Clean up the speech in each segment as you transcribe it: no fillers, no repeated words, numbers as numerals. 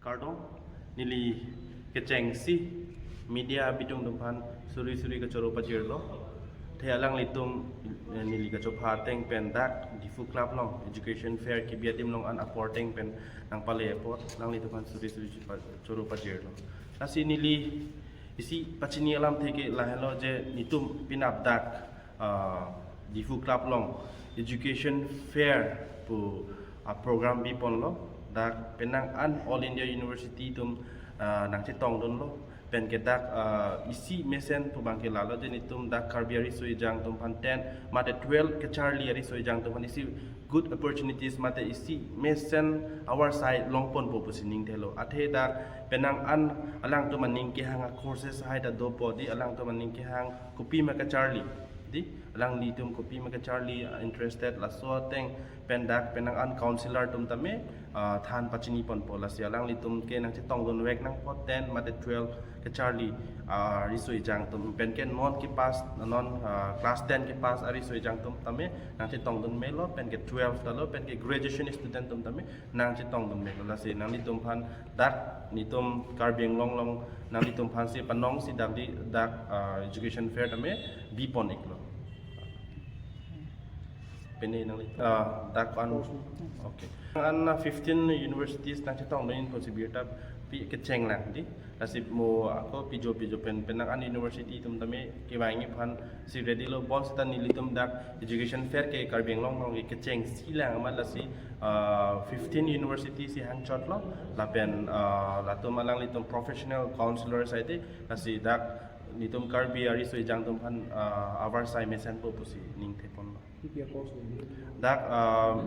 Kardong nili kecengsi media bidung dumpan suri-suri kecoro pajirlo thealang litum nili kacopa teng pendak difu club long education fair kibiatim long an apporting pen nang pale airport lang litupan suri-suri coro pajirlo kasi nili isi pachini alam theke lahelo je nitum pinabdak difu club long education fair pu program bi ponlo dak penang an All India University tum nang cetong don lo pen kedak isi mesen pu bangke lalo den itum dak karbiari soijang tum panten mate 12 ke Charlie ari soijang tum isi good opportunities mate isi mesen our side longpon po posining thelo athe dak penang an alang to maning ke hanga courses haida do podi alang to maning ke hang kopi ma ke Charlie di alang litum kopi ma ke Charlie interested la so teng pendak penang an counselor tum tame than pachini pon pola sialang litum ke nang cetong don wek nang poten mate 12 ke Charlie risoi jang tum pen ken non ki pass non class 10 ki pass ari soi jang tum tame nang cetong don melo pen ke 12 talo pen ke graduation student tum tame nang cetong don melo la si nang litum phan dak nitum karbeng long long nang litum phan si panong si dak di dak education fair tame bi pon iklo pene nang dak an okay an 15 universities nang cetong don possibility pi keceng lang di lasip mo ako pijo pen penang an university tum tame ke wangi phan si ready lo bon sta ni litum dak education fair ke karbeng long long ke keceng silang ma lasi 15 university si hang chot lo la pen la tum alang litum professional counselors aite lasi dak nitum karbi ari so jang tum phan our sai mesen po pusi ning the pon dak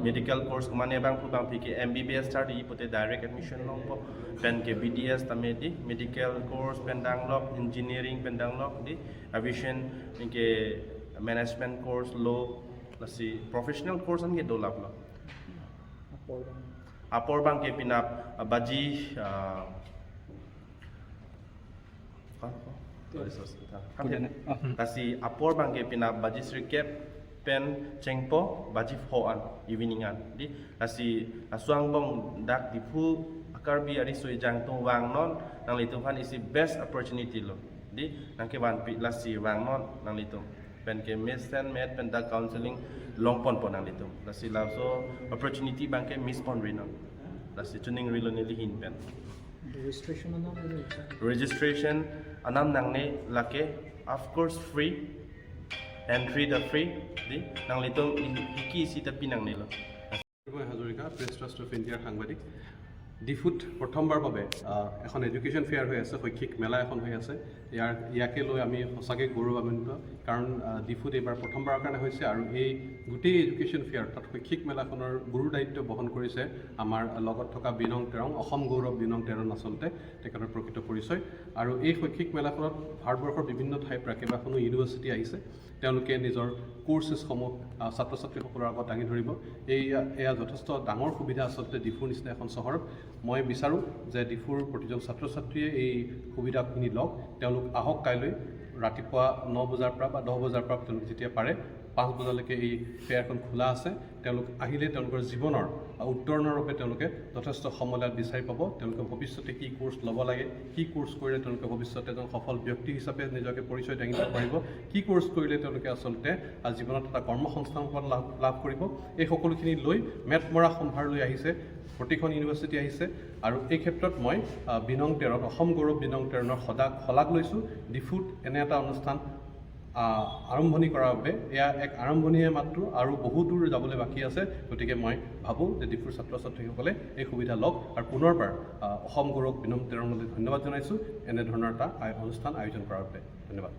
medical course kumane bang pu bang pike MBBS start ipote direct admission long po pen ke BDS tamedi medical course pendang lok engineering pendang lok di aviation ke management course law lasi professional course an ke dolap lo apor bang ke pinap baji kasi apor bang ke pinap baji srikep pen cengpo baji hoan eveningan di kasi aswang bong dak dipu akarbi ari soi jang tong wang non nang litum han isi best opportunity lo di nang ke wan pi lasi wang non nang litum pen ke mesen met pen dak counseling longpon pon nang litum lasi laso opportunity bang ke miss pon rinon lasi tuning rilo ni lihin pen registration anam nang ne lake of course free entry the free di nang litum iki si tapi nang nilo Hazarika Press Trust of India সাংবাদিক ডিফুট প্ৰথমবাৰ বাবে এখন education fair হৈ আছে শৈক্ষিক মেলা এখন হৈ আছে ইয়াকে লৈ আমি সঁচাকৈ গৌৰৱান্বিত কাৰণ ডিফুট এইবাৰ প্ৰথমবাৰৰ কাৰণে হৈছে আৰু এই গোটেই এডুকেশ্যন ফেয়াৰ তাত শৈক্ষিক মেলাখনৰ গুৰু দায়িত্ব বহন কৰিছে আমাৰ লগত থকা বিনং তেৰং অসম গৌৰৱ বিনং তেৰং আচলতে তেখেতৰ প্ৰকৃত পৰিচয় আৰু এই শৈক্ষিক মেলাখনত ভাৰতবৰ্ষৰ বিভিন্ন ঠাইৰ পৰা কেইবাখনো ইউনিভাৰ্চিটি আহিছে তেওঁলোকে নিজৰ কোৰ্চেছসমূহ ছাত্ৰ ছাত্ৰীসকলৰ আগত দাঙি ধৰিব এয়া যথেষ্ট ডাঙৰ সুবিধা আচলতে ডিফুৰ নিচিনা এখন চহৰত মই বিচাৰোঁ যে ডিফুৰ প্ৰতিজন ছাত্ৰ ছাত্ৰীয়ে এই সুবিধাখিনি লওক তেওঁলোক আহক কাইলৈ ৰাতিপুৱা 9 বজাৰ পৰা বা 10 বজাৰ পৰা তেওঁলোক যেতিয়া পাৰে 5 বজালৈকে এই ফেয়াৰখন খোলা আছে তেওঁলোক আহিলে তেওঁলোকৰ জীৱনৰ উত্তৰণৰ বাবে তেওঁলোকে যথেষ্ট সময় বিচাৰি পাব তেওঁলোকে ভৱিষ্যতে কি কোৰ্চ ল'ব লাগে কি কোৰ্চ কৰিলে তেওঁলোকে ভৱিষ্যতে এজন সফল ব্যক্তি হিচাপে নিজকে পৰিচয় দাঙিব পাৰিব কি কোৰ্চ কৰিলে তেওঁলোকে আচলতে জীৱনত এটা কৰ্মসংস্থাপন লাভ কৰিব এই সকলোখিনি লৈ মেটমৰা সম্ভাৰ লৈ আহিছে প্ৰতিখন ইউনিভাৰ্চিটি আহিছে আৰু এই ক্ষেত্ৰত মই বিনং তেৰণ অসম গৌৰৱ বিনং তেৰণৰ শলাগ লৈছোঁ ডিফুট এনে এটা অনুষ্ঠান আৰম্ভণি কৰাৰ বাবে এয়া এক আৰম্ভণিহে মাত্ৰ আৰু বহু দূৰ যাবলৈ বাকী আছে গতিকে মই ভাবোঁ যে ডিফুৰ ছাত্ৰ ছাত্ৰীসকলে এই সুবিধা লওক আৰু পুনৰবাৰ অসম গৌৰৱ বিনং তেৰণলৈ ধন্যবাদ জনাইছোঁ এনেধৰণৰ এটা অনুষ্ঠান আয়োজন কৰাৰ বাবে ধন্যবাদ